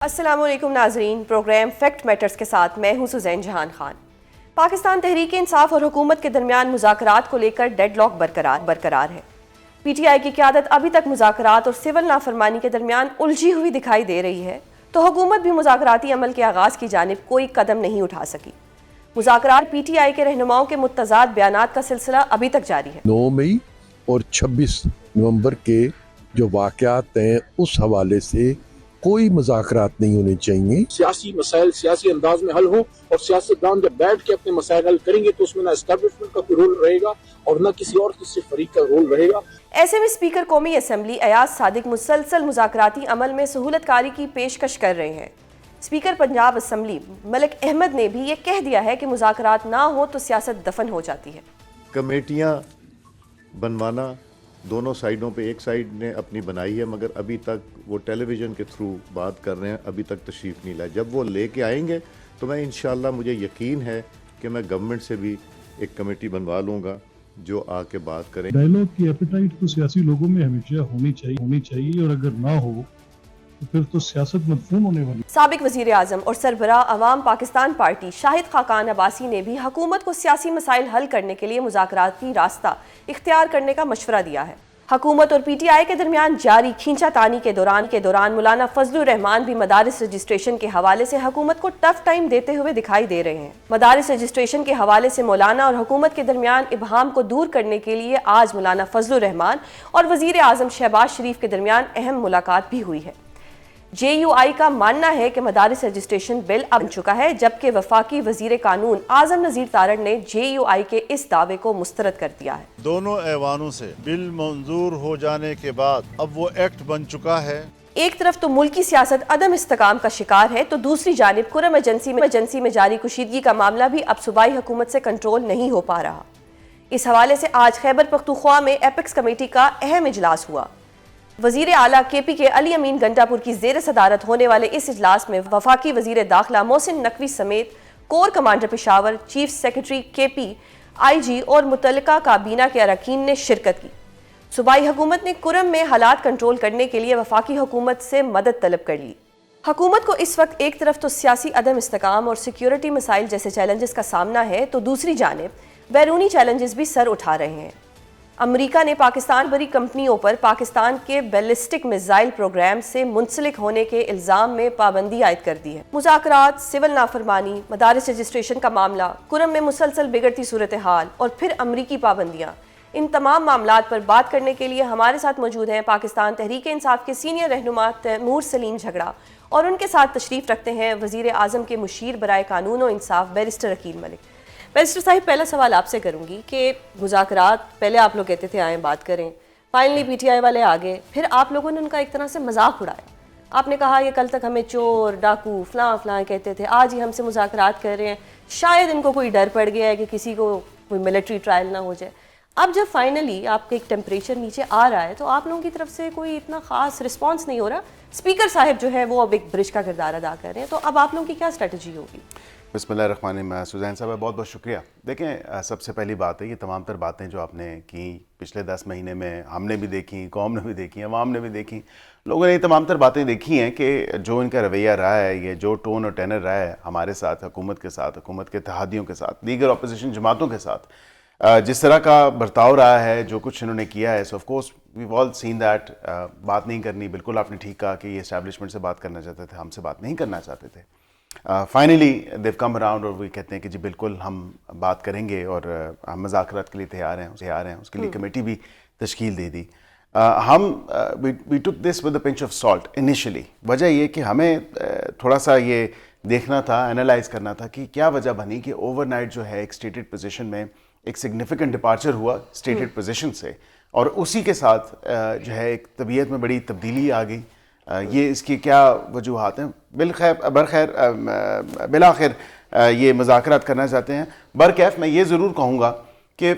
السلام علیکم ناظرین، پروگرام فیکٹ میٹرز کے ساتھ میں ہوں سزین جہان خان۔ پاکستان تحریک انصاف اور حکومت کے درمیان مذاکرات کو لے کر ڈیڈ لاک برقرار ہے۔ پی ٹی آئی کی قیادت ابھی تک مذاکرات اور سول نافرمانی کے درمیان الجھی ہوئی دکھائی دے رہی ہے، تو حکومت بھی مذاکراتی عمل کے آغاز کی جانب کوئی قدم نہیں اٹھا سکی۔ مذاکرات پی ٹی آئی کے رہنماؤں کے متضاد بیانات کا سلسلہ ابھی تک جاری ہے۔ 9 مئی اور 26 نومبر کے جو واقعات ہیں اس حوالے سے کوئی مذاکرات نہیں ہونے چاہیے۔ سیاسی مسائل سیاسی انداز میں حل ہوں، اور سیاستدان جب بیٹھ کے اپنے مسائل حل کریں گے تو اس میں نہ اسٹیبلشمنٹ کا کوئی رول رہے گا اور نہ کسی فریق کا رول رہے گا۔ ایسے میں اسپیکر قومی اسمبلی ایاز صادق مسلسل مذاکراتی عمل میں سہولت کاری کی پیشکش کر رہے ہیں۔ اسپیکر پنجاب اسمبلی ملک احمد نے بھی یہ کہہ دیا ہے کہ مذاکرات نہ ہو تو سیاست دفن ہو جاتی ہے۔ کمیٹیاں بنوانا دونوں سائیڈوں پہ، ایک سائیڈ نے اپنی بنائی ہے مگر ابھی تک وہ ٹیلی ویژن کے تھرو بات کر رہے ہیں، ابھی تک تشریف نہیں لائے۔ جب وہ لے کے آئیں گے تو میں انشاءاللہ مجھے یقین ہے کہ میں گورنمنٹ سے بھی ایک کمیٹی بنوا لوں گا جو آ کے بات کریں۔ ڈائیلاگ کی ایپیٹائٹ تو سیاسی لوگوں میں ہمیشہ ہونی چاہیے اور اگر نہ ہو تو پھر تو سیاست مدفون ہونے والی۔ سابق وزیر اعظم اور سربراہ عوام پاکستان پارٹی شاہد خاقان عباسی نے بھی حکومت کو سیاسی مسائل حل کرنے کے لیے مذاکراتی راستہ اختیار کرنے کا مشورہ دیا ہے۔ حکومت اور پی ٹی آئی کے درمیان جاری کھینچا تانی کے دوران مولانا فضل الرحمان بھی مدارس رجسٹریشن کے حوالے سے حکومت کو ٹف ٹائم دیتے ہوئے دکھائی دے رہے ہیں۔ مدارس رجسٹریشن کے حوالے سے مولانا اور حکومت کے درمیان ابہام کو دور کرنے کے لیے آج مولانا فضل الرحمان اور وزیر اعظم شہباز شریف کے درمیان اہم ملاقات بھی ہوئی ہے۔ جے یو آئی کا ماننا ہے کہ مدارس رجسٹریشن بل اب بن چکا ہے، جبکہ وفاقی وزیر قانون اعظم نذیر تارڑ نے جے یو آئی کے اس دعوے کو مسترد کر دیا ہے۔ دونوں ایوانوں سے بل منظور ہو جانے کے بعد اب وہ ایکٹ بن چکا ہے۔ ایک طرف تو ملکی سیاست عدم استحکام کا شکار ہے، تو دوسری جانب کرم ایجنسی میں جاری کشیدگی کا معاملہ بھی اب صوبائی حکومت سے کنٹرول نہیں ہو پا رہا۔ اس حوالے سے آج خیبر پختونخوا میں ایپیکس کمیٹی کا اہم اجلاس ہوا۔ وزیر اعلیٰ کے پی کے علی امین گنڈا پور کی زیر صدارت ہونے والے اس اجلاس میں وفاقی وزیر داخلہ محسن نقوی سمیت corps commander Peshawar, chief secretary کے پی، آئی جی اور متعلقہ کابینہ کے اراکین نے شرکت کی۔ صوبائی حکومت نے کرم میں حالات کنٹرول کرنے کے لیے وفاقی حکومت سے مدد طلب کر لی۔ حکومت کو اس وقت ایک طرف تو سیاسی عدم استحکام اور سیکیورٹی مسائل جیسے چیلنجز کا سامنا ہے، تو دوسری جانب بیرونی چیلنجز بھی سر اٹھا رہے ہیں۔ امریکہ نے پاکستان بری کمپنیوں پر پاکستان کے بیلسٹک میزائل پروگرام سے منسلک ہونے کے الزام میں پابندی عائد کر دی ہے۔ مذاکرات، سول نافرمانی، مدارس رجسٹریشن کا معاملہ، کرم میں مسلسل بگڑتی صورتحال اور پھر امریکی پابندیاں، ان تمام معاملات پر بات کرنے کے لیے ہمارے ساتھ موجود ہیں پاکستان تحریک انصاف کے سینئر رہنما تیمور سلیم جھگڑا، اور ان کے ساتھ تشریف رکھتے ہیں وزیر اعظم کے مشیر برائے قانون و انصاف بیرسٹر عقیل ملک۔ بیرسٹر صاحب، پہلا سوال آپ سے کروں گی کہ مذاکرات پہلے آپ لوگ کہتے تھے آئیں بات کریں، فائنلی پی ٹی آئی والے آگے، پھر آپ لوگوں نے ان کا ایک طرح سے مذاق اڑایا۔ آپ نے کہا یہ کل تک ہمیں چور، ڈاکو، فلاں کہتے تھے، آج ہی ہم سے مذاکرات کر رہے ہیں، شاید ان کو کوئی ڈر پڑ گیا ہے کہ کسی کو کوئی ملٹری ٹرائل نہ ہو جائے۔ اب جب فائنلی آپ کے ایک ٹیمپریچر نیچے آ رہا ہے تو آپ لوگوں کی طرف سے کوئی اتنا خاص رسپانس نہیں ہو رہا، اسپیکر صاحب جو ہے وہ اب ایک برج کا کردار ادا کر رہے ہیں، تو اب آپ لوگوں کی کیا اسٹریٹجی ہوگی؟ بسم اللہ الرحمن الرحیم۔ سزین صاحب بہت بہت شکریہ۔ دیکھیں، سب سے پہلی بات ہے یہ تمام تر باتیں جو آپ نے کی پچھلے 10 مہینے میں، ہم نے بھی دیکھی، قوم نے بھی دیکھی، عوام نے بھی دیکھی، لوگوں نے یہ تمام تر باتیں دیکھی ہیں کہ جو ان کا رویہ رہا ہے، یہ جو ٹون اور ٹینر رہا ہے ہمارے ساتھ، حکومت کے ساتھ، حکومت کے اتحادیوں کے ساتھ، دیگر اپوزیشن جماعتوں کے ساتھ، جس طرح کا برتاؤ رہا ہے، جو کچھ انہوں نے کیا ہے، so of course we've all seen that. بات نہیں کرنی، بالکل آپ نے ٹھیک کہا کہ یہ اسٹیبلشمنٹ سے بات کرنا چاہتے تھے، ہم سے بات نہیں کرنا چاہتے تھے۔ فائنلی دیو کم اراؤنڈ اور وہ کہتے ہیں کہ جی بالکل ہم بات کریں گے اور ہم مذاکرات کے لیے تیار ہیں، اس کے لیے کمیٹی بھی تشکیل دے دی۔ ہم we take this with a pinch of salt initially. وجہ یہ کہ ہمیں تھوڑا سا یہ دیکھنا تھا، انالائز کرنا تھا کہ کیا وجہ بنی کہ اوور نائٹ جو ہے ایک اسٹیٹڈ پوزیشن میں ایک سگنیفیکنٹ ڈپارچر ہوا اسٹیٹڈ پوزیشن سے، اور اسی کے ساتھ جو ہے ایک طبیعت میں بڑی تبدیلی آ گئی۔ یہ اس کی کیا وجوہات ہیں؟ بالآخر یہ مذاکرات کرنا چاہتے ہیں۔ برکیف میں یہ ضرور کہوں گا کہ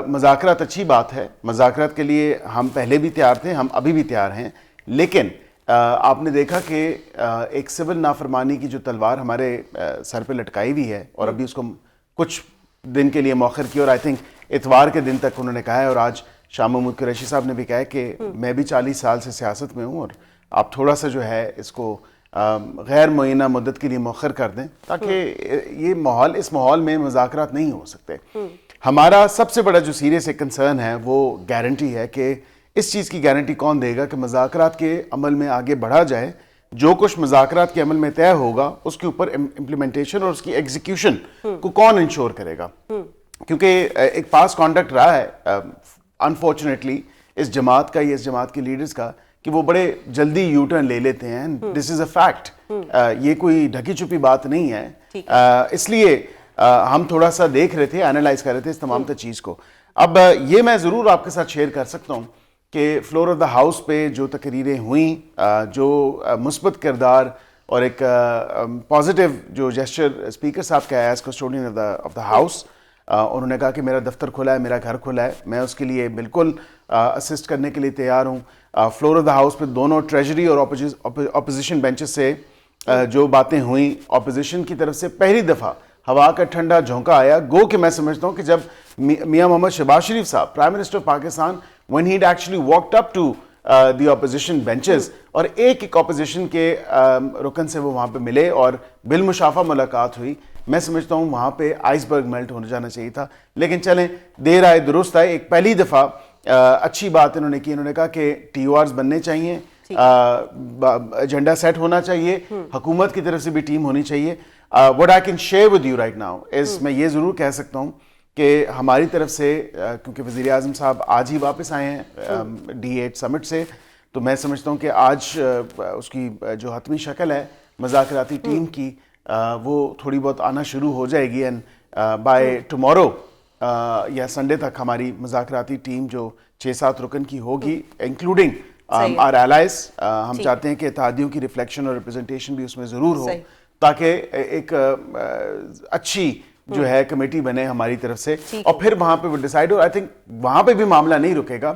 مذاکرات اچھی بات ہے، مذاکرات کے لیے ہم پہلے بھی تیار تھے، ہم ابھی بھی تیار ہیں، لیکن آپ نے دیکھا کہ ایک سول نافرمانی کی جو تلوار ہمارے سر پہ لٹکائی ہوئی ہے، اور ابھی اس کو کچھ دن کے لیے مؤخر کی، اور آئی تھنک اتوار کے دن تک انہوں نے کہا ہے، اور آج شاہ محمود قریشی صاحب نے بھی کہا ہے کہ میں بھی 40 سال سے سیاست میں ہوں، اور آپ تھوڑا سا جو ہے اس کو غیر معینہ مدت کے لیے مؤخر کر دیں تاکہ یہ ماحول اس ماحول میں مذاکرات نہیں ہو سکتے. ہمارا سب سے بڑا جو سیریس ایک کنسرن ہے وہ گارنٹی ہے کہ اس چیز کی گارنٹی کون دے گا کہ مذاکرات کے عمل میں آگے بڑھا جائے. جو کچھ مذاکرات کے عمل میں طے ہوگا اس کے اوپر امپلیمنٹیشن اور اس کی ایگزیکیوشن کو کون انشور کرے گا. کیونکہ ایک پاس کانڈکٹ رہا ہے انفارچونیٹلی اس جماعت کا یا اس جماعت کے لیڈرز کا کہ وہ بڑے جلدی یو ٹرن لے لیتے ہیں. دس از اے فیکٹ. یہ کوئی ڈھکی چھپی بات نہیں ہے. اس لیے ہم تھوڑا سا دیکھ رہے تھے, اینالائز کر رہے تھے اس تمام تر چیز کو. اب یہ میں ضرور آپ کے ساتھ شیئر کر سکتا ہوں کہ فلور آف دا ہاؤس پہ جو تقریریں ہوئیں, جو مثبت کردار اور ایک پازیٹیو جو جیسچر اسپیکر صاحب کا آیا as custodian of the house, انہوں نے کہا کہ میرا دفتر کھلا ہے, میرا گھر کھلا ہے, میں اس کے لیے بالکل اسسٹ کرنے کے لیے تیار ہوں. فلور آف دا ہاؤس پہ دونوں ٹریجری اور اپوزیشن بینچز سے جو باتیں ہوئیں, اپوزیشن کی طرف سے پہلی دفعہ ہوا کا ٹھنڈا جھونکا آیا. گو کہ میں سمجھتا ہوں کہ جب میاں محمد شہباز شریف صاحب prime minister of Pakistan when he'd actually walked up to the opposition benches اور ایک اپوزیشن کے رکن سے وہ وہاں پہ ملے اور بالمشافہ ملاقات ہوئی, میں سمجھتا ہوں وہاں پہ آئس برگ میلٹ ہونے جانا چاہیے تھا. لیکن چلیں دیر آئے درست آئے. ایک پہلی دفعہ اچھی بات انہوں نے کی. انہوں نے کہا کہ ٹی او آرز بننے چاہیے, ایجنڈا سیٹ ہونا چاہیے, حکومت کی طرف سے بھی ٹیم ہونی چاہیے. what I can share with you right now is میں یہ ضرور کہہ سکتا ہوں کہ ہماری طرف سے, کیونکہ وزیر اعظم صاحب آج ہی واپس آئے ہیں D8 سمٹ سے, تو میں سمجھتا ہوں کہ آج اس کی جو حتمی شکل ہے مذاکراتی ٹیم کی وہ تھوڑی بہت آنا شروع ہو جائے گی. اینڈ بائی ٹمورو یا سنڈے تک ہماری مذاکراتی ٹیم جو 6-7 رکن کی ہوگی انکلوڈنگ آر ایلائز, ہم چاہتے ہیں کہ اتحادیوں کی ریفلیکشن اور ریپرزنٹیشن بھی اس میں ضرور ہو تاکہ ایک اچھی جو ہے کمیٹی بنے ہماری طرف سے, اور پھر وہاں پہ وہ ڈیسائیڈ ہو. آئی تھنک وہاں پہ بھی معاملہ نہیں رکے گا.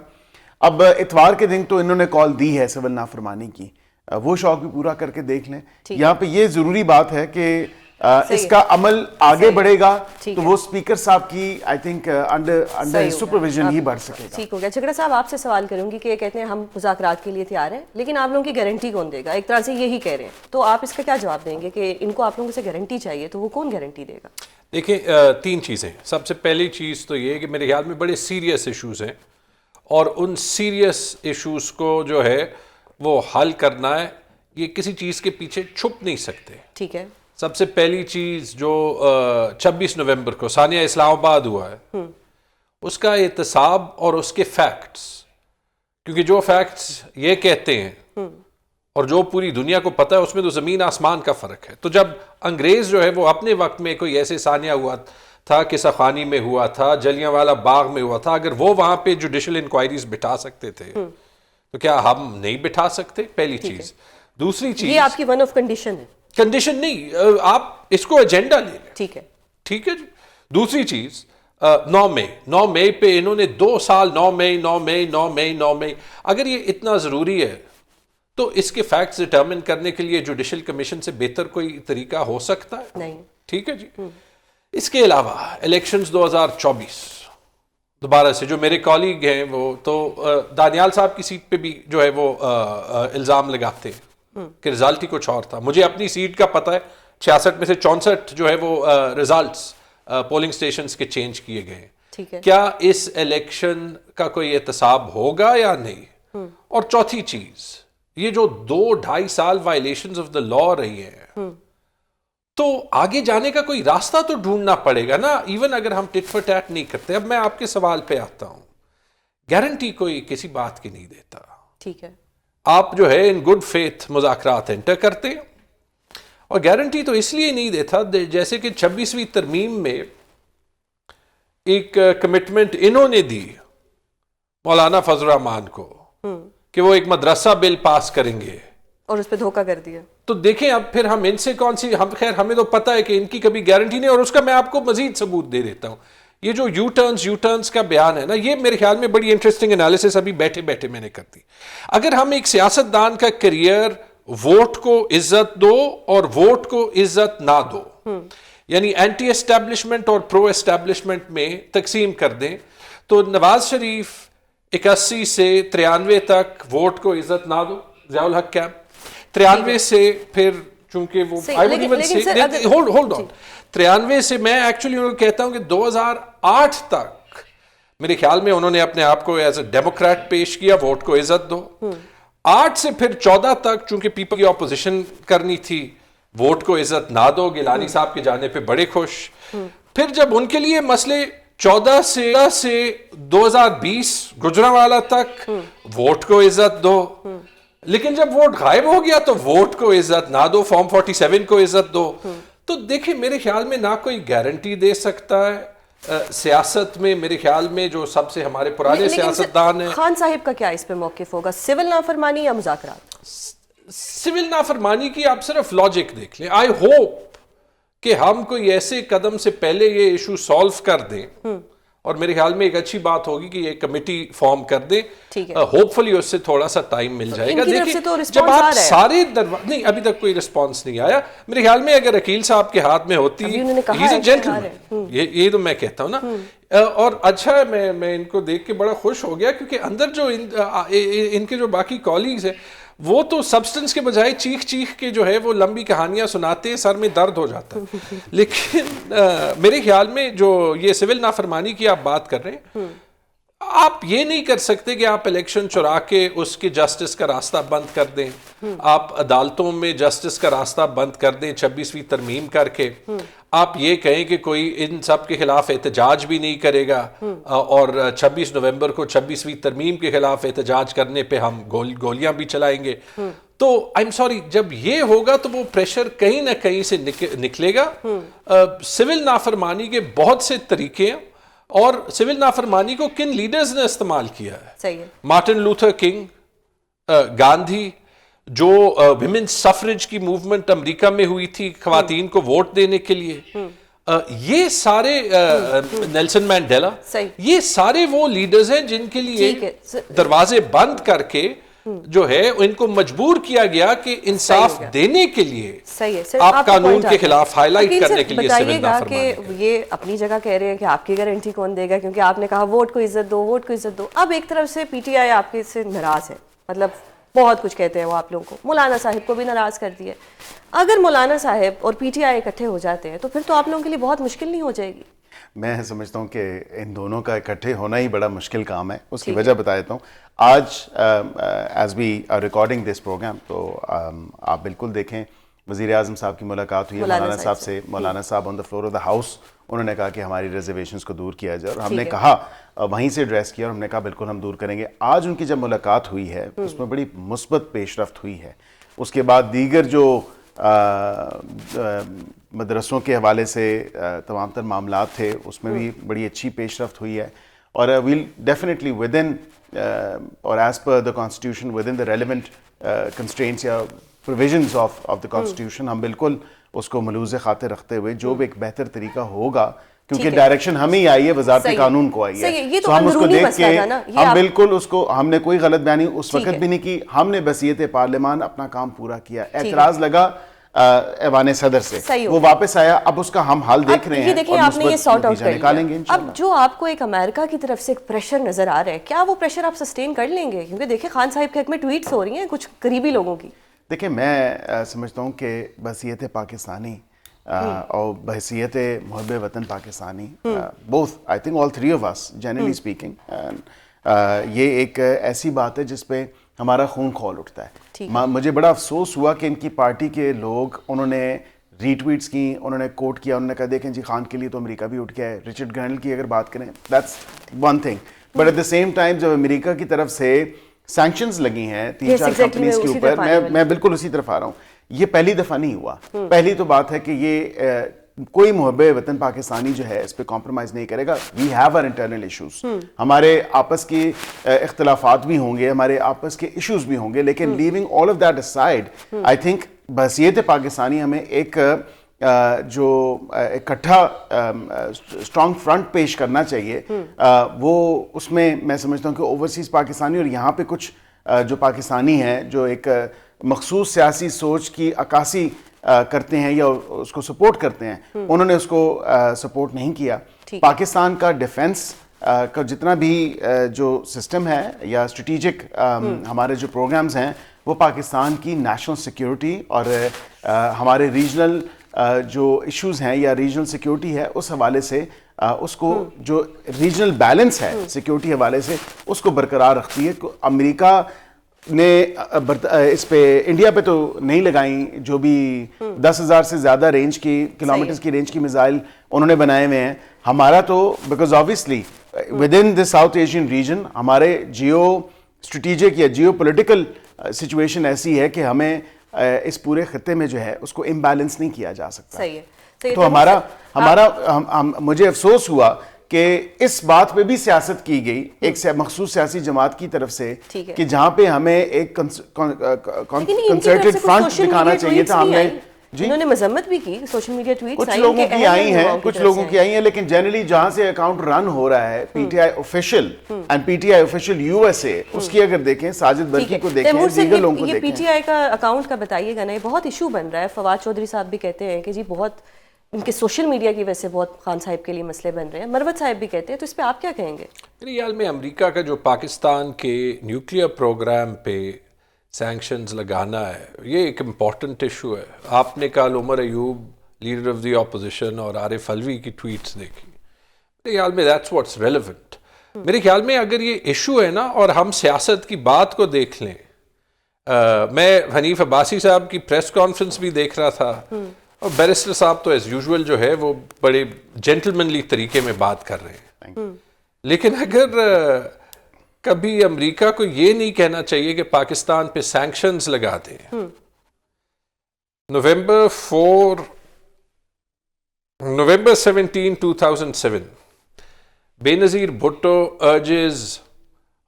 اب اتوار کے دن تو انہوں نے کال دی ہے سول نافرمانی کی, وہ شوق بھی پورا کر کے دیکھ لیں. یہاں پہ یہ ضروری بات ہے کہ اس کا عمل آگے بڑھے گا تو وہ اسپیکر صاحب کی آئی تھنک انڈر سپرویژن ہی بڑھ سکے گا. ٹھیک ہو گیا. جھگڑا صاحب آپ سے سوال کروں گی کہ یہ کہتے ہیں ہم مذاکرات کے لیے تیار ہیں, لیکن آپ لوگوں کی گارنٹی کون دے گا؟ ایک طرح سے یہی کہہ رہے ہیں, تو آپ اس کا کیا جواب دیں گے کہ ان کو آپ لوگوں سے گارنٹی چاہیے, تو وہ کون گارنٹی دے گا؟ دیکھیں 3 چیزیں. سب سے پہلی چیز تو یہ کہ میرے خیال میں بڑے سیریس ایشوز ہیں اور ان سیریس ایشوز کو جو ہے وہ حل کرنا ہے. یہ کسی چیز کے پیچھے چھپ نہیں سکتے. ٹھیک ہے. سب سے پہلی چیز جو 26 نومبر کو ثانیہ اسلام آباد ہوا ہے, اس کا احتساب اور اس کے فیکٹس, کیونکہ جو فیکٹس یہ کہتے ہیں اور جو پوری دنیا کو پتہ ہے اس میں تو زمین آسمان کا فرق ہے. تو جب انگریز جو ہے وہ اپنے وقت میں کوئی ایسے ثانیہ ہوا تھا, قصہ خوانی میں ہوا تھا, جلیانوالہ باغ میں ہوا تھا, اگر وہ وہاں پہ جوڈیشل انکوائریز بٹھا سکتے تھے تو کیا ہم نہیں بٹھا سکتے؟ پہلی چیز. دوسری چیز, یہ آپ کی ون آف کنڈیشن ہے. کنڈیشن نہیں, آپ اس کو ایجنڈا لے لیں. ٹھیک ہے. ٹھیک ہے جی. دوسری چیز 9 مئی پہ انہوں نے 2 سال 9 مئی, اگر یہ اتنا ضروری ہے تو اس کے فیکٹس ڈٹرمن کرنے کے لیے جوڈیشل کمیشن سے بہتر کوئی طریقہ ہو سکتا ہے؟ نہیں. ٹھیک ہے جی. اس کے علاوہ الیکشنز 2024 دوبارہ سے جو میرے کالیگ ہیں وہ تو دانیال صاحب کی سیٹ پہ بھی جو ہے وہ الزام لگاتے ہیں کہ رزلٹ ہی کچھ اور تھا. مجھے اپنی سیٹ کا پتہ ہے 66 میں سے 64 جو ہے وہ ریزلٹس پولنگ سٹیشنز کے چینج کیے گئے ہیں. ٹھیک ہے. کیا اس الیکشن کا کوئی احتساب ہوگا یا نہیں؟ اور چوتھی چیز, یہ جو 2-2.5 سال وائلیشنز آف دا لا رہی ہیں تو آگے جانے کا کوئی راستہ تو ڈھونڈنا پڑے گا نا, ایون اگر ہم ٹٹ فار ٹیٹ نہیں کرتے. اب میں آپ کے سوال پہ آتا ہوں. گارنٹی کوئی کسی بات کی نہیں دیتا. ٹھیک ہے. آپ جو ہے ان گڈ فیتھ مذاکرات انٹر کرتے ہیں, اور گارنٹی تو اس لیے نہیں دیتا جیسے کہ 26ویں ترمیم میں ایک کمٹمنٹ انہوں نے دی مولانا فضل الرحمان کو کہ وہ ایک مدرسہ بل پاس کریں گے, اور اس پہ دھوکہ کر دیا. تو دیکھیں اب پھر ہم ان سے کون سی, خیر ہمیں تو پتہ ہے کہ ان کی کبھی گارنٹی نہیں, اور اس کا میں آپ کو مزید ثبوت دے دیتا ہوں. یہ جو یو ٹرنز کا بیان ہے نا, یہ میرے خیال میں بڑی انٹرسٹنگ انالیسس ابھی بیٹھے بیٹھے میں نے کر دی. اگر ہم ایک سیاستدان کا کریئر ووٹ کو عزت دو اور ووٹ کو عزت نہ دو, یعنی اینٹی اسٹیبلشمنٹ اور پرو اسٹیبلشمنٹ میں تقسیم کر دیں, تو نواز شریف 81 سے 93 تک ووٹ کو عزت نہ دو, ضیاء الحق کیمپ. 93 سے پھر چونکہ وہ ہولڈ آن 93 سے میں ایکچولی کہتا ہوں کہ 2008 تک میرے خیال میں انہوں نے اپنے آپ کو ایز اے ڈیموکریٹ پیش کیا, ووٹ کو عزت دو. 8 سے پھر 14 تک چونکہ پیپل کی اپوزیشن کرنی تھی, ووٹ کو عزت نہ دو, گیلانی صاحب کے جانے پہ بڑے خوش. پھر جب ان کے لیے مسئلے 14 سے 2020 گجرانوالہ تک ووٹ کو عزت دو, لیکن جب ووٹ غائب ہو گیا تو ووٹ کو عزت نہ دو, فارم 47 کو عزت دو. تو دیکھیں میرے خیال میں نہ کوئی گارنٹی دے سکتا ہے سیاست میں. میرے خیال میں جو سب سے ہمارے پرانے سیاستدان ہیں, خان صاحب کا کیا اس پہ موقف ہوگا, سول نافرمانی یا مذاکرات؟ سول نافرمانی کی آپ صرف لاجک دیکھ لیں. آئی ہوپ کہ ہم کوئی ایسے قدم سے پہلے یہ ایشو سالو کر دیں, اور میرے خیال میں ایک اچھی بات ہوگی کہ یہ کمیٹی فارم کر دیں. ہوپ فلی اس سے تھوڑا سا ٹائم مل جائے گا. دیکھیں جب آپ سارے نہیں, ابھی تک کوئی رسپانس نہیں آیا. میرے خیال میں اگر عقیل صاحب کے ہاتھ میں ہوتی, ہی از اے جینٹلمین, یہ تو میں کہتا ہوں نا. اور اچھا ہے, میں ان کو دیکھ کے بڑا خوش ہو گیا, کیونکہ اندر جو ان کے جو باقی کالیگز ہیں وہ تو سبسٹنس کے بجائے چیخ کے جو ہے وہ لمبی کہانیاں سناتے ہیں, سر میں درد ہو جاتا ہے. لیکن میرے خیال میں جو یہ سول نافرمانی کی آپ بات کر رہے ہیں, آپ یہ نہیں کر سکتے کہ آپ الیکشن چرا کے اس کے جسٹس کا راستہ بند کر دیں, آپ عدالتوں میں جسٹس کا راستہ بند کر دیں 26ویں ترمیم کر کے. آپ یہ کہیں کہ کوئی ان سب کے خلاف احتجاج بھی نہیں کرے گا, اور 26 نومبر کو 26ویں ترمیم کے خلاف احتجاج کرنے پہ ہم گولیاں بھی چلائیں گے. تو آئی ایم سوری, جب یہ ہوگا تو وہ پریشر کہیں نہ کہیں سے نکلے گا. سول نافرمانی کے بہت سے طریقے ہیں, اور سول نافرمانی کو کن لیڈرز نے استعمال کیا ہے. مارٹن لوتھر کنگ, گاندھی, جو ویمن سفریج کی موومنٹ امریکہ میں ہوئی تھی خواتین کو ووٹ دینے کے لیے, یہ سارے نیلسن مینڈیلا, یہ سارے وہ لیڈرز ہیں جن کے لیے دروازے بند کر کے جو ہے ان کو مجبور کیا گیا کہ انصاف دینے کے لیے آپ قانون کے خلاف ہائی لائٹ کرنے کے لیے سول نافرمانی. کہ یہ اپنی جگہ کہہ رہے ہیں کہ آپ کی گارنٹی کون دے گا, کیونکہ آپ نے کہا ووٹ کو عزت دو, ووٹ کو عزت دو. اب ایک طرف سے پی ٹی آئی آپ کے سے ناراض ہے, مطلب بہت کچھ کہتے ہیں وہ آپ لوگوں کو, مولانا صاحب کو بھی ناراض کر دیا. اگر مولانا صاحب اور پی ٹی آئی اکٹھے ہو جاتے ہیں تو پھر تو آپ لوگوں کے لیے بہت مشکل نہیں ہو جائے گی؟ میں سمجھتا ہوں کہ ان دونوں کا اکٹھے ہونا ہی بڑا مشکل کام ہے. اس کی وجہ بتا دیتا ہوں. آج as we are recording this program, تو آپ بالکل دیکھیں وزیر اعظم صاحب کی ملاقات ہوئی ہے مولانا صاحب سے. مولانا صاحب on the floor of the house انہوں نے کہا کہ ہماری ریزرویشنز کو دور کیا جائے, اور ہم نے کہا وہیں سے ایڈریس کیا, اور ہم نے کہا بالکل ہم دور کریں گے. آج ان کی جب ملاقات ہوئی ہے اس میں بڑی مثبت پیش رفت ہوئی ہے. اس کے بعد دیگر جو مدرسوں کے حوالے سے تمام تر معاملات تھے اس میں بھی بڑی اچھی پیش رفت ہوئی ہے. اور ویل ڈیفینیٹلی ود ان اور as per the constitution with in the relevant constraints یا پروویژنز آف دا کانسٹیٹیوشن ہم بالکل اس کو ملوز خاطر رکھتے ہوئے جو بھی ایک بہتر طریقہ ہوگا, کیونکہ ڈائریکشن ہمیں ہی آئی ہے, وزارت قانون کو آئی ہے, تو ہم اس کو دیکھ کے ہم بالکل اس کو, ہم نے کوئی غلط بیانی اس وقت بھی نہیں کی, ہم نے بحیثیت پارلیمان اپنا کام پورا کیا. اعتراض لگا ایوان صدر سے, وہ واپس آیا, اب اس کا ہم حل دیکھ رہے ہیں, دیکھیں آپ نے یہ سارٹ آؤٹ کر لیا. اب جو آپ کو ایک امریکہ کی طرف سے ایک پریشر نظر آ رہا ہے, کیا وہ پریشر آپ سسٹین کر لیں گے؟ کیونکہ دیکھیں خان صاحب کے حق میں ٹویٹس ہو رہی ہیں کچھ قریبی لوگوں کی. دیکھیں میں سمجھتا ہوں کہ بحیثیت پاکستانی اور بحیثیت محب وطن Pakistani, both I think all three of us generally speaking, یہ ایک ایسی بات ہے جس پہ ہمارا خون کھول اٹھتا ہے. مجھے بڑا افسوس ہوا کہ ان کی پارٹی کے لوگ, انہوں نے ری ٹویٹس کی, انہوں نے کوٹ کیا, انہوں نے کہا دیکھیں جی خان کے لیے تو امریکہ بھی اٹھ گیا ہے. رچرڈ گرنل کی اگر بات کریں that's one thing, but at the same time جب امریکہ کی طرف سے سینکشنز لگی ہیں 3-4 کمپنیز کے اوپر, میں بالکل اسی طرف آ رہا ہوں. یہ پہلی دفعہ نہیں ہوا. پہلی تو بات ہے کہ یہ کوئی محب وطن پاکستانی جو ہے اس پہ کمپرومائز نہیں کرے گا. We have our internal issues, ہمارے آپس کی اختلافات بھی ہوں گے, ہمارے آپس کے ایشوز بھی ہوں گے, لیکن leaving all of that aside I think بحیثیت پاکستانی ہمیں ایک جو اکٹھا اسٹرانگ فرنٹ پیش کرنا چاہیے. وہ اس میں سمجھتا ہوں کہ اوورسیز پاکستانی اور یہاں پہ کچھ جو پاکستانی ہیں جو ایک مخصوص سیاسی سوچ کی عکاسی کرتے ہیں یا اس کو سپورٹ کرتے ہیں, انہوں نے اس کو سپورٹ نہیں کیا. پاکستان کا ڈیفنس کا جتنا بھی جو سسٹم ہے یا اسٹریٹجک ہمارے جو پروگرامز ہیں وہ پاکستان کی نیشنل سیکیورٹی اور ہمارے ریجنل جو ایشوز ہیں یا ریجنل سیکیورٹی ہے اس حوالے سے اس کو جو ریجنل بیلنس ہے سیکیورٹی حوالے سے اس کو برقرار رکھتی ہے. امریکہ نے اس پہ انڈیا پہ تو نہیں لگائیں, جو بھی 10,000 سے زیادہ رینج کی کلومیٹرز کی رینج کی میزائل انہوں نے بنائے ہوئے ہیں. ہمارا تو because obviously with in this south Asian region ہمارے جیو اسٹریٹجک یا جیو پولیٹیکل سچویشن ایسی ہے کہ ہمیں اس پورے خطے میں جو ہے اس کو امبیلنس نہیں کیا جا سکتا. صحیح ہے. تو ہمارا مجھے افسوس ہوا کہ اس بات پہ بھی سیاست کی گئی ایک مخصوص سیاسی جماعت کی طرف سے کہ جہاں پہ ہمیں ایک کنسرٹڈ فرنٹ دکھانا چاہیے تھا. ہم نے انہوں نے مذمت بھی کی, سوشل میڈیا ٹویٹس کچھ لوگوں کی آئی ہیں, کچھ لوگوں کی آئی ہیں, لیکن جنرلی جہاں سے اکاؤنٹ رن ہو رہا ہے P T I official and P T I official U S A, اس کی اگر دیکھیں ساجد برقی کو دیکھیں, دیگر لوگوں کو یہ دیکھیں. پی ٹی آئی کا اکاؤنٹ کا بتائیے گا نا, یہ بہت ایشو بن رہا ہے. فواد چودھری صاحب بھی کہتے ہیں کہ جی بہت ان کے سوشل میڈیا کی وجہ سے بہت خان صاحب کے لیے مسئلے بن رہے ہیں. مروت صاحب بھی کہتے ہیں, تو اس پہ آپ کیا کہیں گے؟ میرے خیال میں امریکہ کا جو پاکستان کے نیوکلیئر پروگرام پہ سینکشنز لگانا ہے یہ ایک امپورٹنٹ ایشو ہے. آپ نے کل Omar Ayub leader of the opposition اور عارف علوی کی ٹویٹس دیکھی, میرے خیال میں دیٹس واٹس ریلیونٹ. میرے خیال میں اگر یہ ایشو ہے نا اور ہم سیاست کی بات کو دیکھ لیں, میں حنیف عباسی صاحب کی پریس کانفرنس بھی دیکھ رہا تھا اور بیرسٹر صاحب تو ایز یوزول جو ہے وہ بڑے جینٹلمنلی طریقے میں بات کر رہے ہیں. لیکن اگر کبھی امریکہ کو یہ نہیں کہنا چاہیے کہ پاکستان پہ سینکشنز لگا دیں. نومبر 17, 2007 Benazir Bhutto urges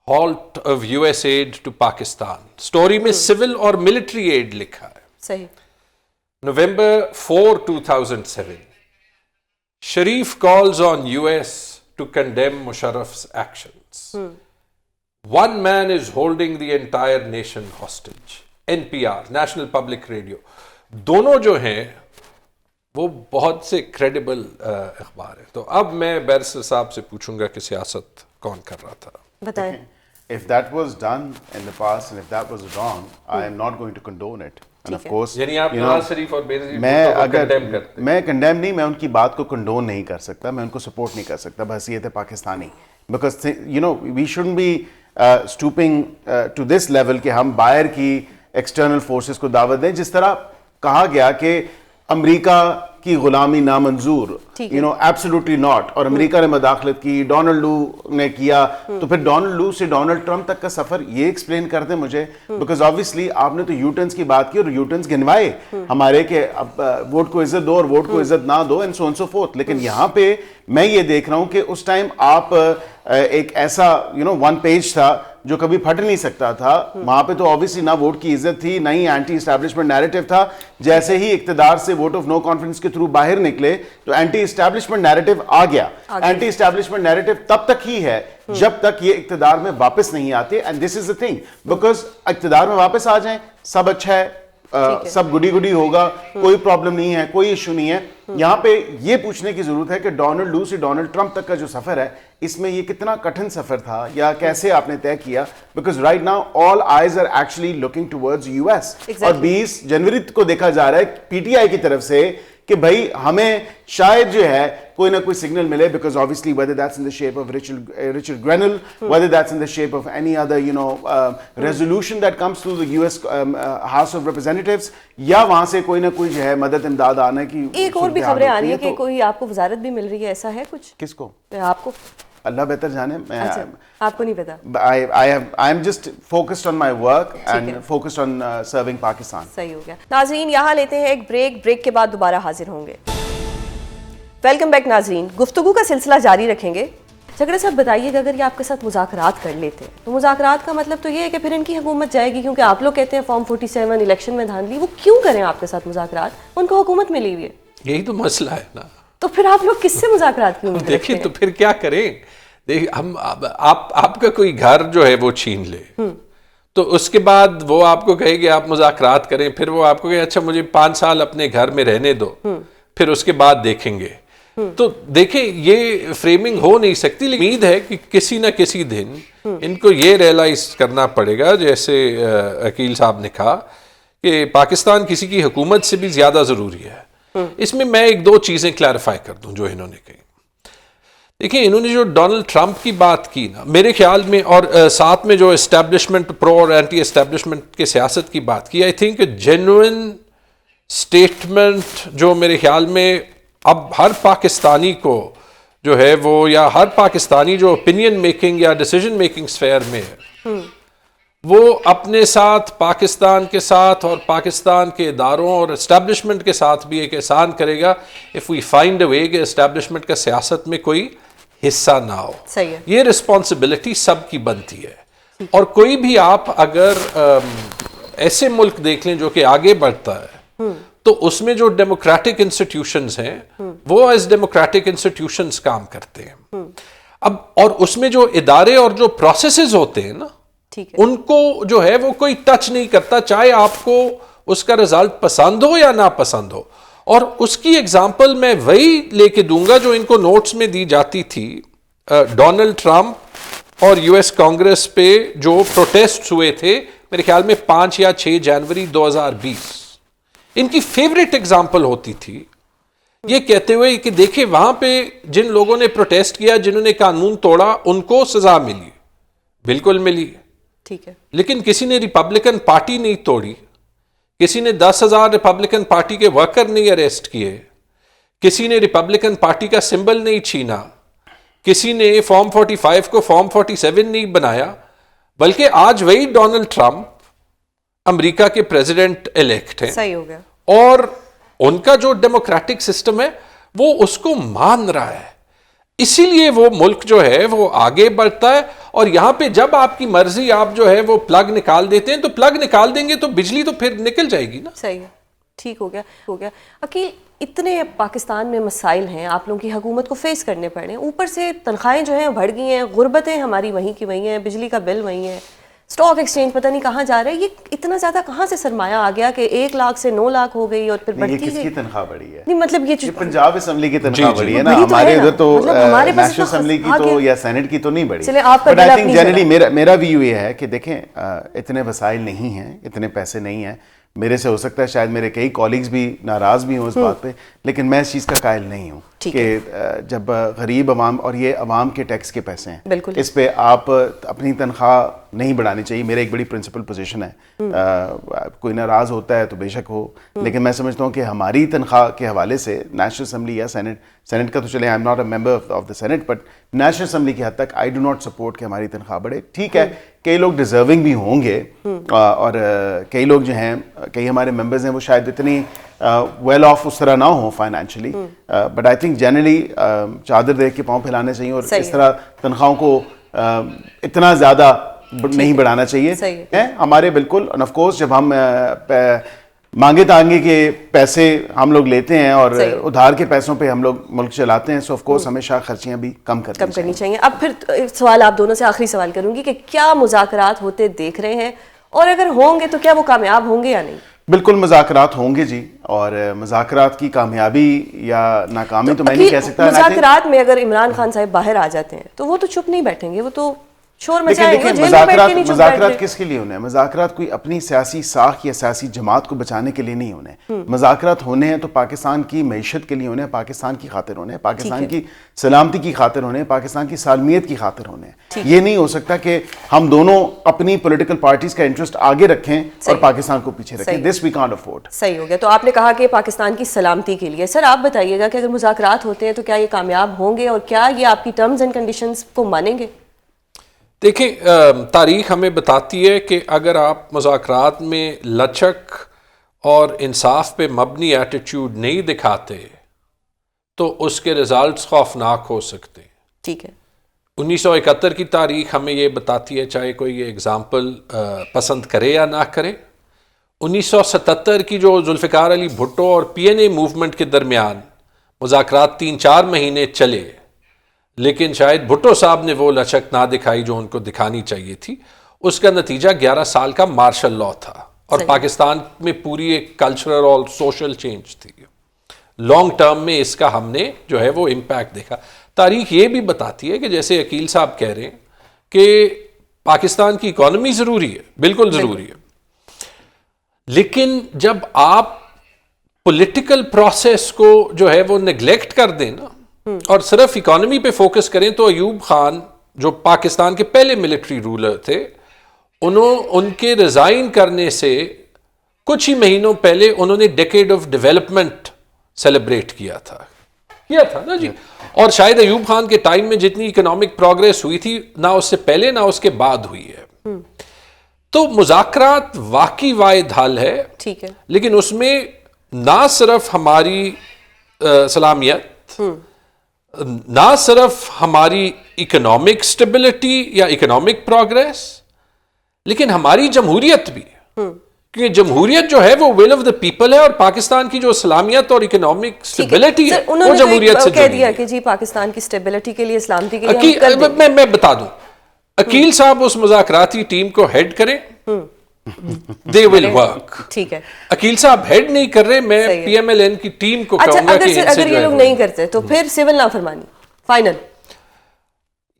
halt of US aid to Pakistan. Story میں سول اور ملٹری ایڈ لکھا ہے. صحیح. November 4, 2007 Sharif calls on US to condemn Musharraf's actions. One man is holding the entire nation hostage. NPR, National Public Radio. دونوں جو ہیں وہ بہت سے کریڈیبل اخبار ہیں. تو اب میں بیرسٹر صاحب سے پوچھوں گا کہ سیاست کون کر رہا تھا. بتائیں. If that was done in the past and if that was wrong, I am not going to condone it. And of course, یعنی آپ نواز شریف اور بے نظیر میں بھٹو کو اگر condemn کرتے ہیں. میں کنڈیم نہیں, میں ان کی بات کو کنڈون نہیں کر سکتا, میں ان کو سپورٹ نہیں کر سکتا بحیثیت Pakistani. Because we shouldn't be stooping to this level کہ ہم باہر کی ایکسٹرنل فورسز کو دعوت دیں. جس طرح کہا گیا کہ امریکہ کی غلامی نامنظور, ایبسولوٹلی ناٹ, اور امریکہ نے مداخلت کی, ڈونلڈ لو نے کیا, تو پھر ڈونلڈ لو سے ڈونلڈ ٹرمپ تک کا سفر یہ ایکسپلین کر دیں مجھے. بیکاز آبویسلی آپ نے تو یو ٹرنس کی بات کی اور یو ٹرنس گنوائے ہمارے کہ اب ووٹ کو عزت دو اور ووٹ کو عزت نہ دو and so and so forth. لیکن یہاں پہ میں یہ دیکھ رہا ہوں کہ اس ٹائم آپ ایک ایسا ون پیج تھا جو کبھی پھٹ نہیں سکتا تھا. وہاں پہ تو obviously نہ ووٹ کی عزت تھی, نہ ہی اینٹی اسٹیبلشمنٹ نیریٹو تھا. جیسے ہی اقتدار سے ووٹ آف نو کانفیڈنس کے تھرو باہر نکلے تو اینٹی اسٹیبلشمنٹ نیریٹو آ گیا. اینٹی اسٹیبلشمنٹ نیریٹو تب تک ہی ہے جب تک یہ اقتدار میں واپس نہیں آتے. And this is the thing, because اقتدار میں واپس آ جائیں سب اچھا ہے, سب گڈی گڈی ہوگا, کوئی پرابلم نہیں ہے, کوئی ایشو نہیں ہے. یہاں پہ یہ پوچھنے کی ضرورت ہے کہ ڈونلڈ لو سے ڈونلڈ ٹرمپ تک کا جو سفر ہے اس میں یہ کتنا کٹھن سفر تھا یا کیسے آپ نے طے کیا. Because right now all eyes are actually looking towards U S. اور 20 جنوری کو دیکھا جا رہا ہے پی ٹی آئی کی طرف سے کہ بھائی ہمیں شاید جو ہے کوئی نہ کوئی سگنل ملے. Because obviously whether that's in the shape of Richard Grenell, whether that's in the shape of any other resolution that comes through the US House of Representatives, یا وہاں سے کوئی نہ کوئی جو ہے مدد امداد آنے کی. ایک اور بھی خبریں آ رہی ہیں کہ کوئی آپ کو وزارت بھی مل رہی ہے, ایسا ہے کچھ؟ کس کو؟ آپ کو. اللہ بہتر جانے. آپ کو نہیں پتا. I am just focused on my work and focused on serving Pakistan. صحیح ہو گیا. ناظرین یہاں لیتے ہیں ایک بریک کے بعد دوبارہ حاضر ہوں گے. ویلکم بیک ناظرین. گفتگو کا سلسلہ جاری رکھیں گے. جھگڑے صاحب بتائیے کہ اگر یہ آپ کے ساتھ مذاکرات کر لیتے ہیں تو مذاکرات کا مطلب تو یہ ہے کہ پھر ان کی حکومت جائے گی, کیونکہ آپ لوگ کہتے ہیں فارم 47 الیکشن میں دھاندلی. وہ کیوں کریں آپ کے ساتھ مذاکرات, ان کو حکومت ملی ہوئی ہے. یہی تو مسئلہ ہے نا. تو پھر آپ لوگ کس سے مذاکرات کیوں کرتے ہیں؟ دیکھیں تو پھر کیا کریں. ہم آپ کا کوئی گھر جو ہے وہ چھین لے تو اس کے بعد وہ آپ کو کہے کہ آپ مذاکرات کریں, پھر وہ آپ کو کہے اچھا مجھے 5 سال اپنے گھر میں رہنے دو, پھر اس کے بعد دیکھیں گے. تو دیکھیں یہ فریمنگ ہو نہیں سکتی، لیکن امید ہے کہ کسی نہ کسی دن ان کو یہ ریئلائز کرنا پڑے گا، جیسے عقیل صاحب نے کہا کہ پاکستان کسی کی حکومت سے بھی زیادہ ضروری ہے۔ اس میں ایک دو چیزیں کلیریفائی کر دوں جو انہوں نے کہی۔ دیکھیں انہوں نے جو ڈونلڈ ٹرمپ کی بات کی نا، میرے خیال میں، اور ساتھ میں جو اسٹیبلشمنٹ پرو اور اینٹی اسٹیبلشمنٹ کے سیاست کی بات کی، آئی تھنک جینوئن اسٹیٹمنٹ جو میرے خیال میں اب ہر پاکستانی کو جو ہے وہ، یا ہر پاکستانی جو اوپینین میکنگ یا ڈیسیجن میکنگ سفیر میں ہے، وہ اپنے ساتھ، پاکستان کے ساتھ اور پاکستان کے اداروں اور اسٹیبلشمنٹ کے ساتھ بھی ایک احسان کرے گا if we find a way کہ اسٹیبلشمنٹ کا سیاست میں کوئی حصہ نہ ہو۔ صحیح ہے، یہ رسپانسبلٹی سب کی بنتی ہے۔ اور کوئی بھی آپ اگر ایسے ملک دیکھ لیں جو کہ آگے بڑھتا ہے، تو اس میں جو ڈیموکریٹک انسٹیٹیوشنز ہیں وہ ایز ڈیموکریٹک انسٹیٹیوشنز کام کرتے ہیں۔ اب اور اس میں جو ادارے اور جو پروسیسز ہوتے ہیں نا، ان کو جو ہے وہ کوئی ٹچ نہیں کرتا، چاہے آپ کو اس کا رزلٹ پسند ہو یا نا پسند ہو۔ اور اس کی ایگزامپل میں وہی لے کے دوں گا جو ان کو نوٹس میں دی جاتی تھی، ڈونلڈ ٹرمپ اور یو ایس کانگریس پہ جو پروٹیسٹ ہوئے تھے میرے خیال میں 5 یا 6 جنوری 2020، ان کی فیوریٹ ایگزامپل ہوتی تھی یہ کہتے ہوئے کہ دیکھیں وہاں پہ جن لوگوں نے پروٹیسٹ کیا، جنہوں نے قانون توڑا، ان کو سزا ملی، بالکل ملی، ٹھیک ہے، لیکن کسی نے ریپبلکن پارٹی نہیں توڑی، کسی نے 10,000 ریپبلکن پارٹی کے ورکر نہیں اریسٹ کیے، کسی نے ریپبلکن پارٹی کا سمبل نہیں چھینا، کسی نے فارم 45 کو فارم 47 نہیں بنایا، بلکہ آج وہی ڈونلڈ ٹرمپ امریکہ کے پریزیڈنٹ الیکٹ ہیں، صحیح ہو گیا، اور ان کا جو ڈیموکریٹک سسٹم ہے وہ اس کو مان رہا ہے، اسی لیے وہ ملک جو ہے وہ آگے بڑھتا ہے۔ اور یہاں پہ جب آپ کی مرضی آپ جو ہے وہ پلگ نکال دیتے ہیں، تو پلگ نکال دیں گے تو بجلی تو پھر نکل جائے گی نا۔ صحیح ہے، ٹھیک ہو گیا۔ عقیل، اتنے پاکستان میں مسائل ہیں، آپ لوگوں کی حکومت کو فیس کرنے پڑ رہے ہیں، اوپر سے تنخواہیں جو ہیں بڑھ گئی ہیں، غربتیں ہماری وہیں کی وہیں ہیں، بجلی کا بل وہیں ہے، اسٹاک ایکسچینج پتہ نہیں کہاں جا رہا ہے، یہ اتنا زیادہ کہاں سے سرمایہ آ گیا کہ 1 لاکھ سے 9 لاکھ ہو گئی اور پھر بڑھتی گئی؟ یہ کس کی تنخواہ بڑھی ہے؟ نہیں مطلب یہ پنجاب اسمبلی کی تنخواہ بڑھی ہے نا، بڑی تو ہمارے ہے نا، ادھر تو مطلب ہمارے پاس نیشنل اسمبلی کی تو یا سینٹ کی تو نہیں بڑھی۔ چلیں آپ کا بٹ آئی تھنک جنرلی میرا ویو یہ ہے کہ دیکھیں اتنے وسائل نہیں ہیں، اتنے پیسے نہیں ہیں، میرے سے ہو سکتا ہے شاید میرے کئی کولیگز بھی ناراض بھی ہوں اس بات پہ، لیکن میں اس چیز کا قائل نہیں ہوں کہ جب غریب عوام، اور یہ عوام کے ٹیکس کے پیسے ہیں، اس پہ آپ اپنی تنخواہ نہیں بڑھانی چاہیے۔ میرا ایک بڑی پرنسپل پوزیشن ہے، کوئی ناراض ہوتا ہے تو بے شک ہو، لیکن میں سمجھتا ہوں کہ ہماری تنخواہ کے حوالے سے نیشنل اسمبلی یا سینٹ کا تو چلے، I am not a member of the senate, but national assembly کی حد تک آئی ڈو ناٹ سپورٹ کہ ہماری تنخواہ بڑھے۔ ٹھیک ہے، کئی لوگ ڈیزرونگ بھی ہوں گے، اور کئی لوگ جو ہیں، کئی ہمارے ممبرز ہیں وہ شاید اتنی ویل آف اس طرح نہ ہوں financially, but I think generally چادر دیکھ کے پاؤں پھیلانے چاہیے، اور اس طرح تنخواہوں کو اتنا زیادہ نہیں بڑھانا چاہیے ہمارے، بالکل۔ آف کورس جب ہم مانگے تانگے کے پیسے ہم لوگ لیتے ہیں اور ادھار کے پیسوں پہ ہم لوگ ملک چلاتے ہیں، سو آف کورس ہمیشہ خرچیاں بھی کم کرنی چاہیے۔ اب پھر سوال آپ دونوں سے آخری سوال کروں گی کہ کیا مذاکرات ہوتے دیکھ رہے ہیں، اور اگر ہوں گے تو کیا وہ کامیاب ہوں گے یا نہیں؟ بالکل مذاکرات ہوں گے جی، اور مذاکرات کی کامیابی یا ناکامی تو میں نہیں کہہ سکتا۔ مذاکرات میں اگر عمران خان صاحب باہر آ جاتے ہیں تو وہ تو چپ نہیں بیٹھیں گے، وہ تو شور مچائیں گے، جیل میں بیٹھ کے نہیں چپ بیٹھ گے۔ مذاکرات کس کے لیے ہونے ہیں؟ مذاکرات کوئی اپنی سیاسی ساکھ یا سیاسی جماعت کو بچانے کے لیے نہیں ہونے ہیں۔ مذاکرات ہونے ہیں تو پاکستان کی معیشت کے لیے ہونے ہیں، پاکستان کی خاطر ہونے ہیں، پاکستان کی سلامتی کی خاطر ہونے ہیں، پاکستان کی سالمیت کی خاطر ہونے ہیں۔ یہ نہیں ہو سکتا کہ ہم دونوں اپنی پولیٹیکل پارٹیز کا انٹرسٹ آگے رکھیں اور پاکستان کو پیچھے رکھیں۔ دس وی کانٹ افورڈ۔ صحیح ہو گیا۔ تو آپ نے کہا کہ پاکستان کی سلامتی کے لیے، سر آپ بتائیے گا کہ اگر مذاکرات ہوتے ہیں تو کیا یہ کامیاب ہوں گے، اور کیا یہ آپ کی ٹرمز اینڈ کنڈیشنز کو مانیں گے؟ دیکھیں تاریخ ہمیں بتاتی ہے کہ اگر آپ مذاکرات میں لچک اور انصاف پہ مبنی ایٹیٹیوڈ نہیں دکھاتے تو اس کے رزلٹس خوفناک ہو سکتے ہیں۔ ٹھیک ہے۔ 1971 کی تاریخ ہمیں یہ بتاتی ہے، چاہے کوئی یہ اگزامپل پسند کرے یا نہ کرے۔ 1977 کی جو ذوالفقار علی بھٹو اور پی این اے موومنٹ کے درمیان مذاکرات 3-4 مہینے چلے، لیکن شاید بھٹو صاحب نے وہ لچک نہ دکھائی جو ان کو دکھانی چاہیے تھی۔ اس کا نتیجہ 11 سال کا مارشل لاء تھا، اور پاکستان میں پوری ایک کلچرل اور سوشل چینج تھی۔ لانگ ٹرم میں اس کا ہم نے جو ہے وہ امپیکٹ دیکھا. تاریخ یہ بھی بتاتی ہے کہ جیسے عقیل صاحب کہہ رہے ہیں کہ پاکستان کی اکانومی ضروری ہے, بالکل ضروری ہے, لیکن جب آپ پولیٹیکل پروسیس کو جو ہے وہ نیگلیکٹ کر دیں نا اور صرف اکانومی پہ فوکس کریں, تو ایوب خان جو پاکستان کے پہلے ملٹری رولر تھے, ان کے ریزائن کرنے سے کچھ ہی مہینوں پہلے انہوں نے ڈیکیڈ آف ڈیولپمنٹ سیلیبریٹ کیا تھا نا جی. اور شاید ایوب خان کے ٹائم میں جتنی اکنامک پروگریس ہوئی تھی نہ اس سے پہلے نہ اس کے بعد ہوئی ہے. تو مذاکرات واقعی واحد حل ہے, ٹھیک ہے, لیکن اس میں نہ صرف ہماری سلامیت, نہ صرف ہماری اکنامک سٹیبلٹی یا اکنامک پروگریس, لیکن ہماری جمہوریت بھی, کیونکہ جمہوریت جو ہے وہ ول آف دا پیپل ہے, اور پاکستان کی جو اسلامیت اور اکنامک سٹیبلٹی ہے وہ جمہوریت سے کہہ دیا کہ جی پاکستان کی سٹیبلٹی کے لیے, سلامتی کے لیے میں بتا دوں, عقیل صاحب اس مذاکراتی ٹیم کو ہیڈ کریں, they will work. ٹھیک ہے, عقیل صاحب ہیڈ نہیں کر رہے, میں پی ایم ایل این کی ٹیم کو کہوں گا کہ اگر یہ لوگ نہیں کرتے تو پھر سول نافرمانی فائنل.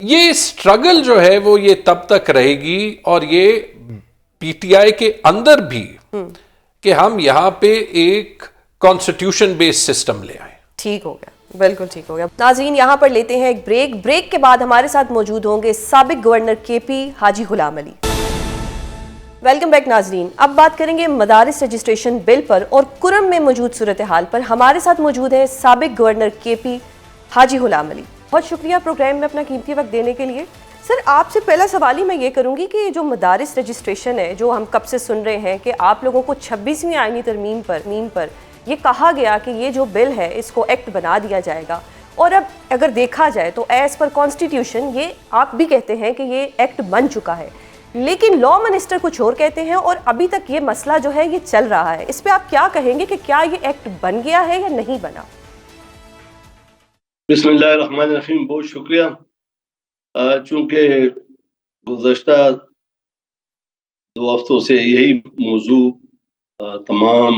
یہ سٹرگل جو ہے وہ یہ تب تک رہے گی, اور یہ پی ٹی آئی کے اندر بھی, کہ ہم یہاں پہ ایک کانسٹیٹیوشن بیس سسٹم لے آئیں. ٹھیک ہو گیا, بالکل ٹھیک ہو گیا. ناظرین یہاں پر لیتے ہیں ایک بریک کے بعد ہمارے ساتھ موجود ہوں گے سابق گورنر کے پی حاجی غلام علی. ویلکم بیک ناظرین. اب بات کریں گے مدارس رجسٹریشن بل پر اور کرم میں موجود صورتحال پر. ہمارے ساتھ موجود ہیں سابق گورنر کے پی حاجی غلام علی. بہت شکریہ پروگرام میں اپنا قیمتی وقت دینے کے لیے. سر آپ سے پہلا سوال ہی میں یہ کروں گی کہ جو مدارس رجسٹریشن ہے, جو ہم کب سے سن رہے ہیں کہ آپ لوگوں کو 26ویں آئینی ترمیم پر یہ کہا گیا کہ یہ جو بل ہے اس کو ایکٹ بنا دیا جائے گا, اور اب اگر دیکھا جائے تو ایز پر کانسٹیٹیوشن یہ آپ بھی کہتے ہیں کہ یہ ایکٹ بن چکا ہے, لیکن لا منسٹر کچھ اور کہتے ہیں, اور ابھی تک یہ مسئلہ جو ہے یہ چل رہا ہے. اس پہ آپ کیا کہیں گے کہ کیا یہ ایکٹ بن گیا ہے یا نہیں بنا؟ بسم اللہ الرحمن الرحیم. بہت شکریہ. چونکہ گزشتہ 2 ہفتوں سے یہی موضوع تمام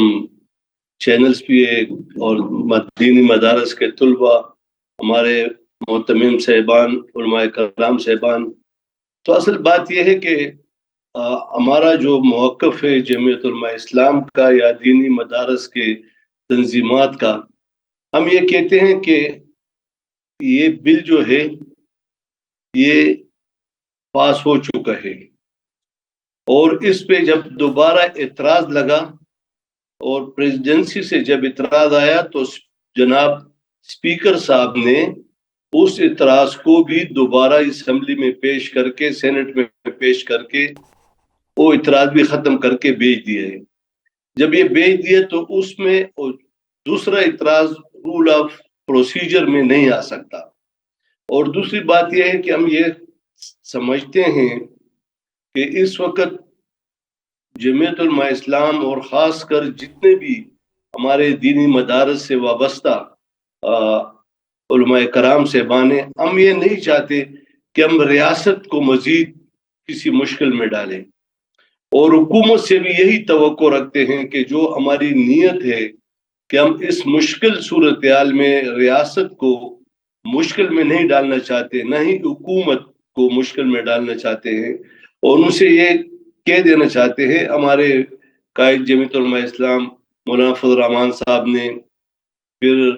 چینلز پہ اور دینی مدارس کے طلباء, ہمارے معتمم صاحبان, علماء کرام صاحبان, تو اصل بات یہ ہے کہ ہمارا جو موقف ہے جمعیت علماء اسلام کا یا دینی مدارس کے تنظیمات کا, ہم یہ کہتے ہیں کہ یہ بل جو ہے یہ پاس ہو چکا ہے, اور اس پہ جب دوبارہ اعتراض لگا اور پریزیڈنسی سے جب اعتراض آیا تو جناب اسپیکر صاحب نے اس اعتراض کو بھی دوبارہ اسمبلی میں پیش کر کے, سینٹ میں پیش کر کے وہ اعتراض بھی ختم کر کے بھیج دیا ہے. جب یہ بھیج دیا تو اس میں دوسرا اعتراض رول آف پروسیجر میں نہیں آ سکتا. اور دوسری بات یہ ہے کہ ہم یہ سمجھتے ہیں کہ اس وقت جمعیت علماء اسلام اور خاص کر جتنے بھی ہمارے دینی مدارس سے وابستہ علماء کرام صاحبان ہیں, ہم یہ نہیں چاہتے کہ ہم ریاست کو مزید کسی مشکل میں ڈالیں, اور حکومت سے بھی یہی توقع رکھتے ہیں کہ جو ہماری نیت ہے کہ ہم اس مشکل صورتحال میں ریاست کو مشکل میں نہیں ڈالنا چاہتے, نہ ہی حکومت کو مشکل میں ڈالنا چاہتے ہیں, اور ان سے یہ کہہ دینا چاہتے ہیں. ہمارے قائد جمعیت علماء اسلام مولانا فضل الرحمان صاحب نے, پھر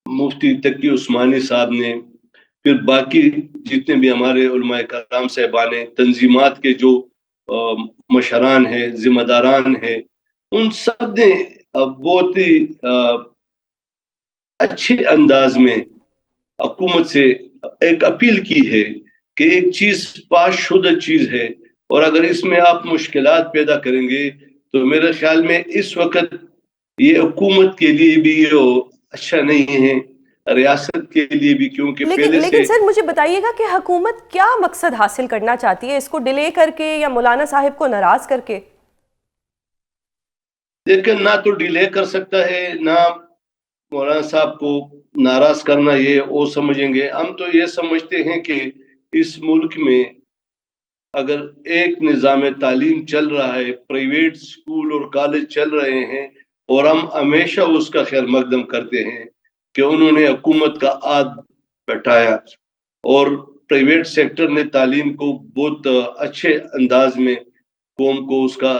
مفتی تقی عثمانی صاحب نے, پھر باقی جتنے بھی ہمارے علماء کرام صاحبان ہیں, تنظیمات کے جو مشران ہیں, ذمہ داران ہیں, ان سب نے بہت ہی اچھے انداز میں حکومت سے ایک اپیل کی ہے کہ ایک چیز پاس شدہ چیز ہے, اور اگر اس میں آپ مشکلات پیدا کریں گے تو میرے خیال میں اس وقت یہ حکومت کے لیے بھی یہ اچھا نہیں ہے, ریاست کے لیے بھی, کیونکہ لیکن سر مجھے بتائیے گا کہ حکومت کیا مقصد حاصل کرنا چاہتی ہے, اس کو ڈیلے کر کے یا مولانا صاحب کو ناراض کر کے؟ لیکن نہ تو ڈیلے کر سکتا ہے, نہ مولانا صاحب کو ناراض کرنا یہ وہ سمجھیں گے. ہم تو یہ سمجھتے ہیں کہ اس ملک میں اگر ایک نظام تعلیم چل رہا ہے, پرائیویٹ سکول اور کالج چل رہے ہیں, اور ہم ہمیشہ اس کا خیر مقدم کرتے ہیں کہ انہوں نے حکومت کا آد بٹھایا اور پرائیویٹ سیکٹر نے تعلیم کو بہت اچھے انداز میں قوم کو اس کا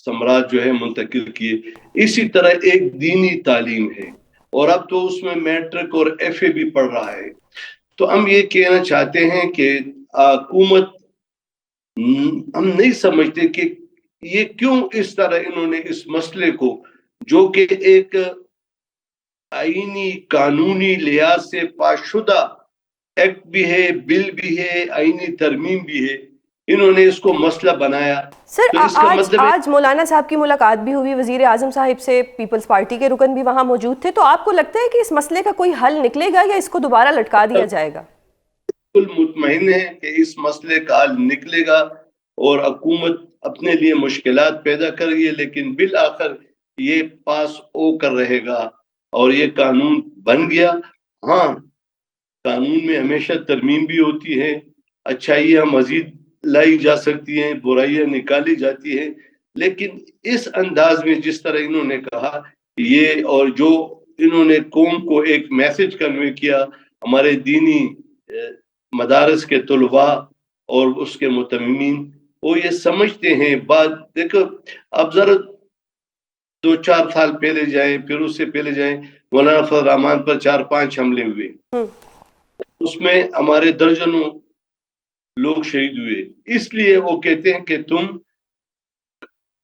ثمرات جو ہے منتقل کیے. اسی طرح ایک دینی تعلیم ہے اور اب تو اس میں میٹرک اور ایف اے بھی پڑھ رہا ہے. تو ہم یہ کہنا چاہتے ہیں کہ حکومت ہم نہیں سمجھتے کہ یہ کیوں اس طرح انہوں نے اس مسئلے کو جو کہ ایک آئینی قانونی لحاظ سے پاس شدہ ایکٹ بھی ہے, بل بھی ہے, آئینی ترمیم بھی ہے, انہوں نے اس کو مسئلہ بنایا. سر آج مولانا صاحب کی ملاقات بھی ہوئی وزیر اعظم صاحب سے, پیپلز پارٹی کے رکن بھی وہاں موجود تھے, تو آپ کو لگتا ہے کہ اس مسئلے کا کوئی حل نکلے گا یا اس کو دوبارہ لٹکا دیا جائے گا؟ بالکل مطمئن ہے کہ اس مسئلے کا حل نکلے گا اور حکومت اپنے لیے مشکلات پیدا کر رہی ہے, لیکن بالآخر یہ پاس ہو کر رہے گا اور یہ قانون بن گیا. ہاں, قانون میں ہمیشہ ترمیم بھی ہوتی ہے, اچھائیاں مزید لائی جا سکتی ہیں, برائیاں نکالی جاتی ہیں, لیکن اس انداز میں جس طرح انہوں نے کہا یہ, اور جو انہوں نے قوم کو ایک میسج کنوے کیا, ہمارے دینی مدارس کے طلباء اور اس کے متممین وہ یہ سمجھتے ہیں. بات دیکھو, اب ذرا 2-4 سال پہلے جائیں, پھر اس سے پہلے جائیں, مولانا فضل الرحمان پر 4-5 حملے ہوئے, اس میں ہمارے درجنوں لوگ شہید ہوئے. اس لیے وہ کہتے ہیں کہ تم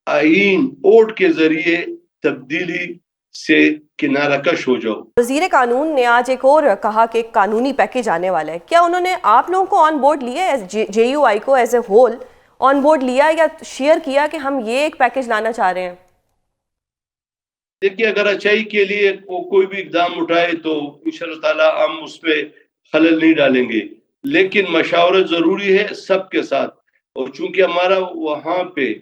آئین ووٹ کے ذریعے تبدیلی سے کنارہ کش ہو جاؤ. وزیر قانون نے آج ایک اور کہا کہ ایک قانونی پیکیج آنے والا ہے. کیا انہوں نے آپ لوگوں کو آن بورڈ لیا ہے, جے یو آئی کو as a whole on board لیا یا شیئر کیا کہ ہم یہ ایک پیکیج لانا چاہ رہے ہیں؟ دیکھیے, اگر اچھائی کے لیے کوئی بھی اقدام اٹھائے تو انشاءاللہ تعالی ہم اس پہ خلل نہیں ڈالیں گے, لیکن مشاورت ضروری ہے سب کے ساتھ. اور چونکہ ہمارا وہاں پہ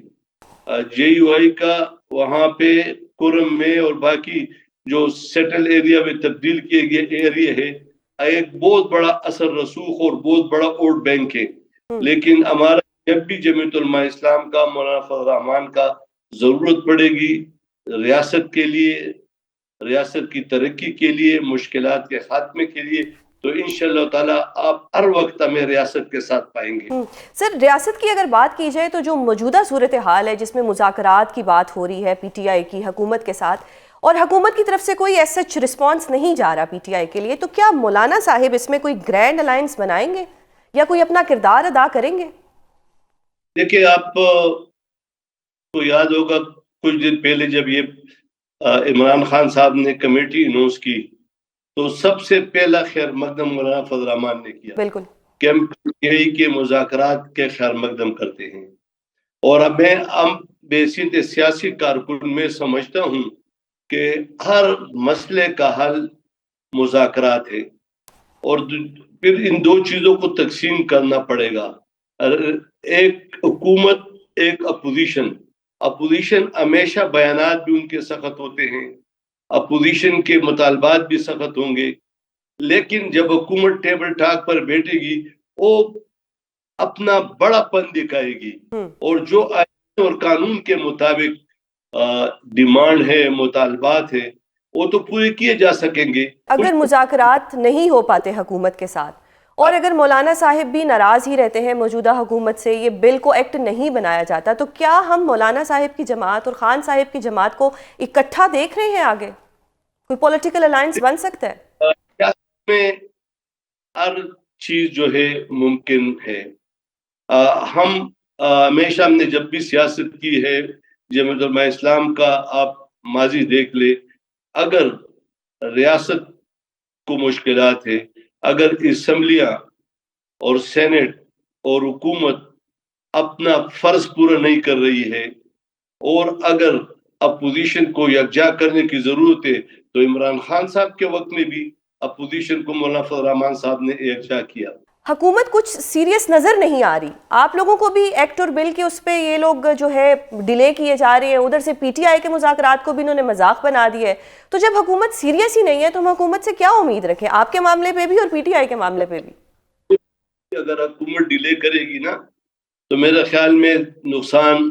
جے یو آئی کا وہاں پہ کرم میں اور باقی جو سیٹل ایریا میں تبدیل کیے گئے ایریا ہے, ایک بہت بڑا اثر رسوخ اور بہت بڑا ووٹ بینک ہے. لیکن ہمارا جب بھی جمعیت علماء اسلام کا, مولانا فضل الرحمان کا ضرورت پڑے گی ریاست کے لیے, ریاست کی ترقی کے لیے, مشکلات کے خاتمے کے لیے, تو انشاءاللہ تعالیٰ آپ ہر وقت ہمیں ریاست کے ساتھ پائیں گے. سر, ریاست کی اگر بات کی جائے تو جو موجودہ صورتحال ہے جس میں مذاکرات کی بات ہو رہی ہے پی ٹی آئی کی حکومت کے ساتھ, اور حکومت کی طرف سے کوئی ایسا رسپانس نہیں جا رہا پی ٹی آئی کے لیے, تو کیا مولانا صاحب اس میں کوئی گرینڈ الائنس بنائیں گے یا کوئی اپنا کردار ادا کریں گے؟ دیکھیں, آپ کو یاد ہوگا کچھ دن پہلے جب یہ عمران خان صاحب نے کمیٹی اناؤنس کی تو سب سے پہلا خیر مقدم مولانا فضل الرحمان نے کیا. بالکل, کہ ہم پی ٹی آئی کے مذاکرات کے خیر مقدم کرتے ہیں, اور میں بیسیت سیاسی کارکن میں سمجھتا ہوں کہ ہر مسئلے کا حل مذاکرات ہے, اور پھر ان دو چیزوں کو تقسیم کرنا پڑے گا. ایک حکومت, ایک اپوزیشن. اپوزیشن ہمیشہ بیانات بھی ان کے سخت ہوتے ہیں, اپوزیشن کے مطالبات بھی سخت ہوں گے, لیکن جب حکومت ٹیبل ٹاک پر بیٹھے گی وہ اپنا بڑا پن دکھائے گی, اور جو آئین اور قانون کے مطابق ڈیمانڈ ہے, مطالبات ہے, وہ تو پورے کیے جا سکیں گے. اگر مذاکرات نہیں ہو پاتے حکومت کے ساتھ, اور اگر مولانا صاحب بھی ناراض ہی رہتے ہیں موجودہ حکومت سے, یہ بل کو ایکٹ نہیں بنایا جاتا, تو کیا ہم مولانا صاحب کی جماعت اور خان صاحب کی جماعت کو اکٹھا دیکھ رہے ہیں آگے؟ کوئی پولیٹیکل الائنس بن سکتا ہے؟ سیاست میں ہر چیز جو ہے ممکن ہے. ہم ہمیشہ نے جب بھی سیاست کی ہے, جمعیت علماء اسلام کا آپ ماضی دیکھ لے, اگر ریاست کو مشکلات ہے, اگر اسمبلیاں اور سینٹ اور حکومت اپنا فرض پورا نہیں کر رہی ہے, اور اگر اپوزیشن کو یکجا کرنے کی ضرورت ہے, تو عمران خان صاحب کے وقت میں بھی اپوزیشن کو مولانا فضل الرحمان صاحب نے یکجا کیا. حکومت کچھ سیریس نظر نہیں آ رہی, آپ لوگوں کو بھی ایکٹ اور بل کے اس پہ یہ لوگ جو ہے ڈیلے کیے جا رہے ہیں, ادھر سے پی ٹی آئی کے مذاکرات کو بھی انہوں نے مذاق بنا دی ہے. تو جب حکومت سیریس ہی نہیں ہے تو ہم حکومت سے کیا امید رکھیں, آپ کے معاملے پہ بھی اور پی ٹی آئی کے معاملے پہ بھی؟ اگر حکومت ڈیلے کرے گی نا تو میرے خیال میں نقصان